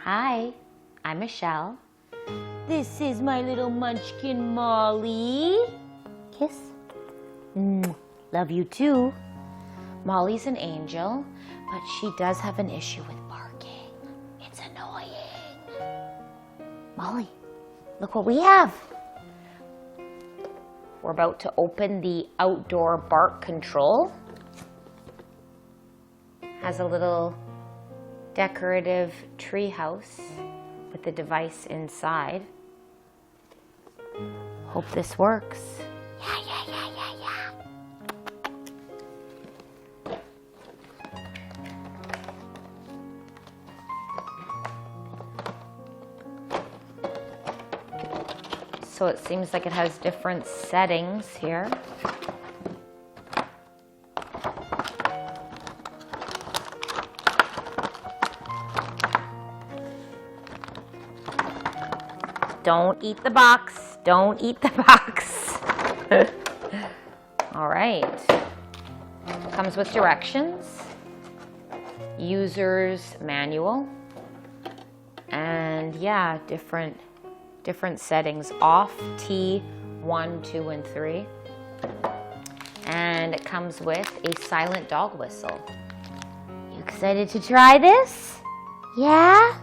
Hi, I'm Michelle. This is my little munchkin Molly. Kiss. Love you too. Molly's an angel, but she does have an issue with barking. It's annoying. Molly, look what we have. We're about to open the outdoor bark control. Has a little decorative tree house with the device inside. Hope this works. Yeah. So it seems like it has different settings here. Don't eat the box. Don't eat the box. All right. Comes with directions, user's manual, and yeah, different settings. Off, T, 1, 2, and 3. And it comes with a silent dog whistle. You excited to try this? Yeah?